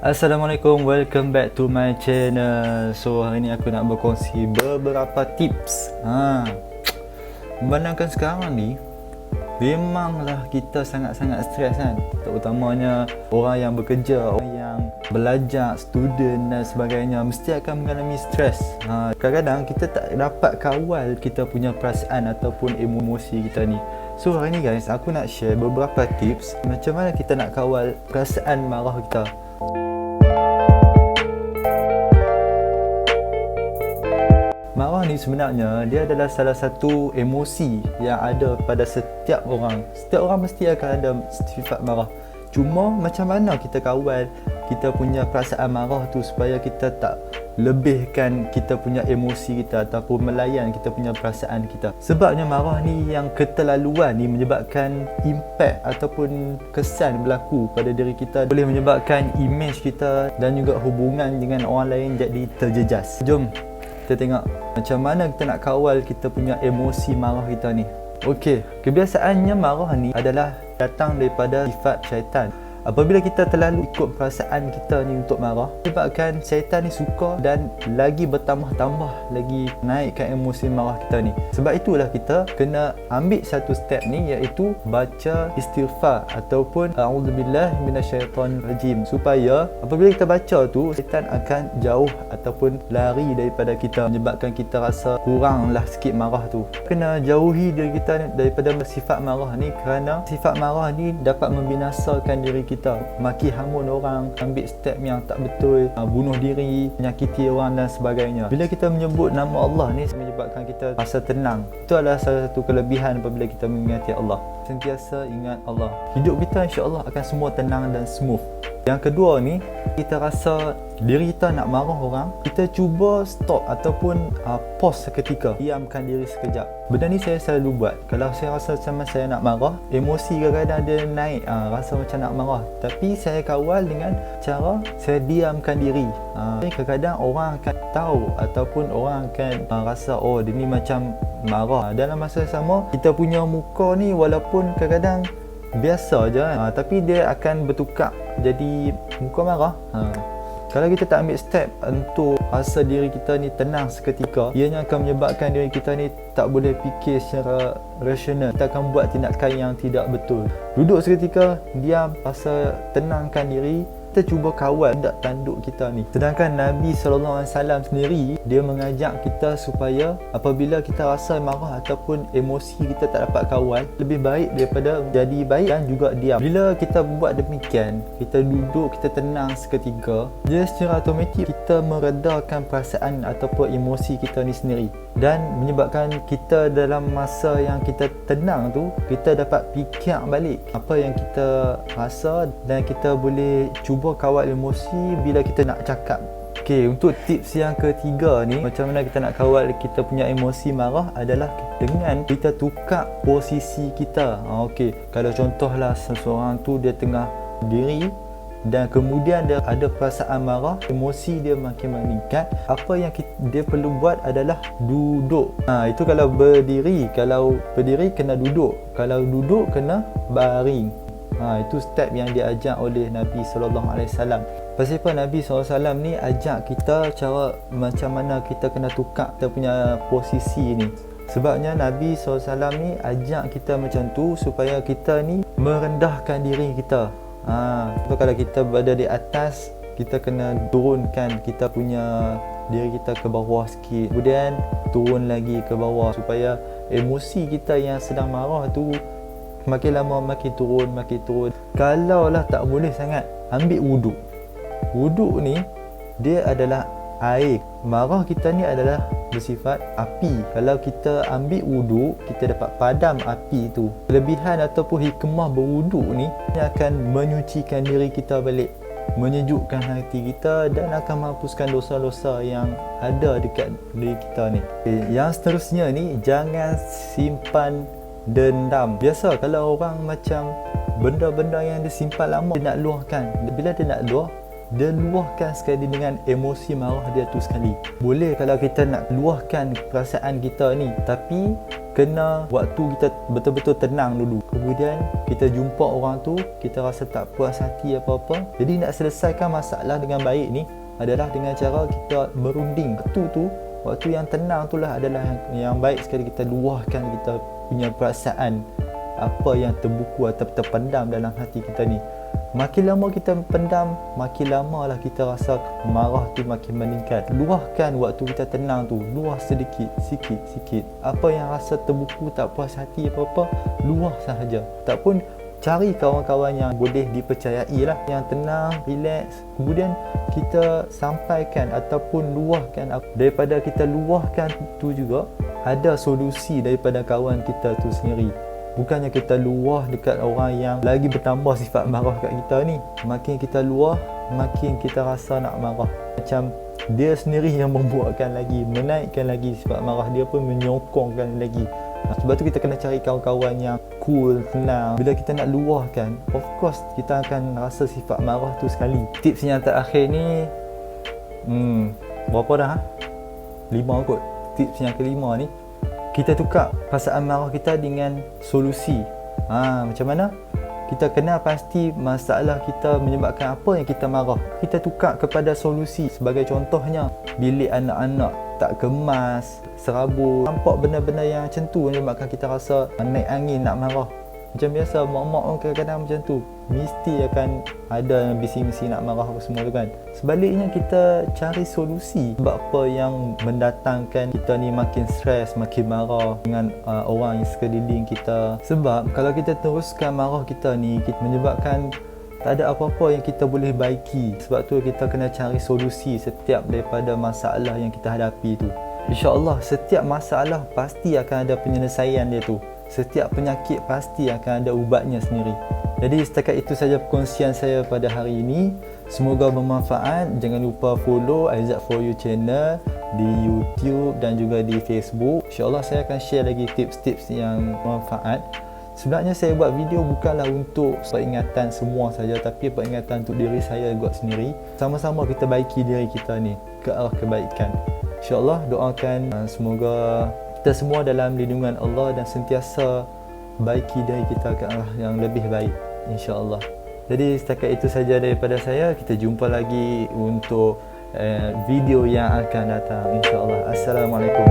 Assalamualaikum, welcome back to my channel. So hari ni aku nak berkongsi beberapa tips. Memandangkan sekarang ni memanglah kita sangat-sangat stres kan, terutamanya orang yang bekerja, orang yang belajar, student dan sebagainya, mesti akan mengalami stres. Kadang-kadang kita tak dapat kawal kita punya perasaan ataupun emosi kita ni. So hari ni guys, aku nak share beberapa tips macam mana kita nak kawal perasaan marah kita. Marah ni sebenarnya dia adalah salah satu emosi yang ada pada setiap orang. Setiap orang mesti akan ada sifat marah. Cuma macam mana kita kawal kita punya perasaan marah tu supaya kita tak lebihkan kita punya emosi kita ataupun melayan kita punya perasaan kita. Sebabnya marah ni yang keterlaluan ni menyebabkan impact ataupun kesan berlaku pada diri kita, boleh menyebabkan image kita dan juga hubungan dengan orang lain jadi terjejas. Jom kita tengok macam mana kita nak kawal kita punya emosi marah kita ni. Okey, kebiasaannya marah ni adalah datang daripada sifat syaitan. Apabila kita terlalu ikut perasaan kita ni untuk marah, sebabkan syaitan ni suka dan lagi bertambah-tambah lagi naikkan emosi marah kita ni. Sebab itulah kita kena ambil satu step ni, iaitu baca istighfar ataupun a'udzubillah minasyaitonirrajim, supaya apabila kita baca tu, syaitan akan jauh ataupun lari daripada kita, menyebabkan kita rasa kuranglah sikit marah tu. Kena jauhi diri kita daripada sifat marah ni, kerana sifat marah ni dapat membinasakan diri kita, maki hamun orang, ambil step yang tak betul, bunuh diri, menyakiti orang dan sebagainya. Bila kita menyebut nama Allah ni, menyebabkan kita rasa tenang. Itu adalah salah satu kelebihan apabila kita mengingati Allah. Sentiasa ingat Allah, hidup kita insya-Allah akan semua tenang dan smooth. Yang kedua ni, kita rasa diri kita nak marah orang, kita cuba stop ataupun pause seketika, diamkan diri sekejap. Benda ni saya selalu buat. Kalau saya rasa macam saya nak marah, emosi kadang-kadang dia naik, rasa macam nak marah, tapi saya kawal dengan cara saya diamkan diri. Kadang-kadang orang akan tahu ataupun orang akan rasa oh dia ni macam marah. Dalam masa sama, kita punya muka ni walaupun kadang-kadang biasa je, tapi dia akan bertukar jadi muka marah. Kalau kita tak ambil step untuk rasa diri kita ni tenang seketika, ianya akan menyebabkan diri kita ni tak boleh fikir secara rasional. Kita akan buat tindakan yang tidak betul. Duduk seketika, diam, rasa tenangkan diri, kita cuba kawal tindak tanduk kita ni. Sedangkan Nabi SAW sendiri, dia mengajak kita supaya apabila kita rasa marah ataupun emosi kita tak dapat kawal, lebih baik daripada jadi baik dan juga diam. Bila kita buat demikian, kita duduk, kita tenang seketika, dia secara automatik kita meredakan perasaan ataupun emosi kita ni sendiri, dan menyebabkan kita dalam masa yang kita tenang tu, kita dapat fikir balik apa yang kita rasa dan kita boleh cuba kawal emosi bila kita nak cakap. Okey, untuk tips yang ketiga ni, macam mana kita nak kawal kita punya emosi marah adalah dengan kita tukar posisi kita. Okey, kalau contohlah seseorang tu dia tengah berdiri dan kemudian dia ada perasaan marah, emosi dia makin meningkat, apa yang dia perlu buat adalah duduk. Itu kalau berdiri. Kalau berdiri kena duduk, kalau duduk kena baring. Itu step yang diajak oleh Nabi SAW. Pasal apa Nabi SAW ni ajak kita cara macam mana kita kena tukar kita punya posisi ni? Sebabnya Nabi SAW ni ajak kita macam tu supaya kita ni merendahkan diri kita. So kalau kita berada di atas, kita kena turunkan kita punya diri kita ke bawah sikit, kemudian turun lagi ke bawah, supaya emosi kita yang sedang marah tu makin lama makin turun. Kalau lah tak boleh sangat, ambil wuduk. Wuduk ni dia adalah air. Marah kita ni adalah bersifat api. Kalau kita ambil wuduk, kita dapat padam api tu. Kelebihan ataupun hikmah berwuduk ni akan menyucikan diri kita balik, menyejukkan hati kita dan akan menghapuskan dosa-dosa yang ada dekat diri kita ni. Yang seterusnya ni, jangan simpan dendam. Biasa kalau orang macam benda-benda yang dia simpan lama, dia nak luahkan. Bila dia nak luah, dia luahkan sekali dengan emosi marah dia tu sekali. Boleh kalau kita nak luahkan perasaan kita ni, tapi kena waktu kita betul-betul tenang dulu. Kemudian kita jumpa orang tu, kita rasa tak puas hati apa-apa. Jadi nak selesaikan masalah dengan baik ni adalah dengan cara kita berunding. Waktu yang tenang itulah adalah yang baik sekali kita luahkan kita punya perasaan, apa yang terbuku atau terpendam dalam hati kita ni. Makin lama kita pendam, makin lama lah kita rasa marah tu makin meningkat. Luahkan waktu kita tenang tu, luah sedikit. Apa yang rasa terbuku, tak puas hati apa-apa, luah sahaja. Tak pun cari kawan-kawan yang boleh dipercayai lah, yang tenang, relax. Kemudian kita sampaikan ataupun luahkan. Daripada kita luahkan tu juga, ada solusi daripada kawan kita tu sendiri. Bukannya kita luah dekat orang yang lagi bertambah sifat marah kat kita ni. Makin kita luah, makin kita rasa nak marah. Macam dia sendiri yang membuatkan lagi, menaikkan lagi sifat marah dia pun, menyokongkan lagi. Sebab tu kita kena cari kawan-kawan yang cool, tenang. Bila kita nak luahkan, of course kita akan rasa sifat marah tu sekali. Tips yang terakhir ni berapa dah? 5 kot. Tips yang kelima ni, kita tukar perasaan marah kita dengan solusi. Macam mana? Kita kena pasti masalah kita menyebabkan apa yang kita marah. Kita tukar kepada solusi. Sebagai contohnya, bilik anak-anak tak kemas, serabut. Nampak benda-benda yang macam tu menyebabkan kita rasa naik angin, nak marah. Macam biasa, mak-mak orang kadang-kadang macam tu. Mesti akan ada yang bising-bising nak marah apa semua tu kan. Sebaliknya kita cari solusi. Sebab apa yang mendatangkan kita ni makin stres, makin marah dengan orang yang sekeliling kita. Sebab kalau kita teruskan marah kita ni, kita menyebabkan tak ada apa-apa yang kita boleh baiki. Sebab tu kita kena cari solusi setiap daripada masalah yang kita hadapi tu. InsyaAllah setiap masalah pasti akan ada penyelesaian dia tu. Setiap penyakit pasti akan ada ubatnya sendiri. Jadi setakat itu saja perkongsian saya pada hari ini. Semoga bermanfaat. Jangan lupa follow Aizat For You channel di YouTube dan juga di Facebook. InsyaAllah saya akan share lagi tips-tips yang bermanfaat. Sebenarnya saya buat video bukanlah untuk peringatan semua saja, tapi peringatan untuk diri saya buat sendiri. Sama-sama kita baiki diri kita ni ke arah kebaikan. InsyaAllah doakan semoga kita semua dalam lindungan Allah dan sentiasa baiki diri kita ke arah yang lebih baik, insya-Allah. Jadi setakat itu saja daripada saya. Kita jumpa lagi untuk video yang akan datang, insya-Allah. Assalamualaikum.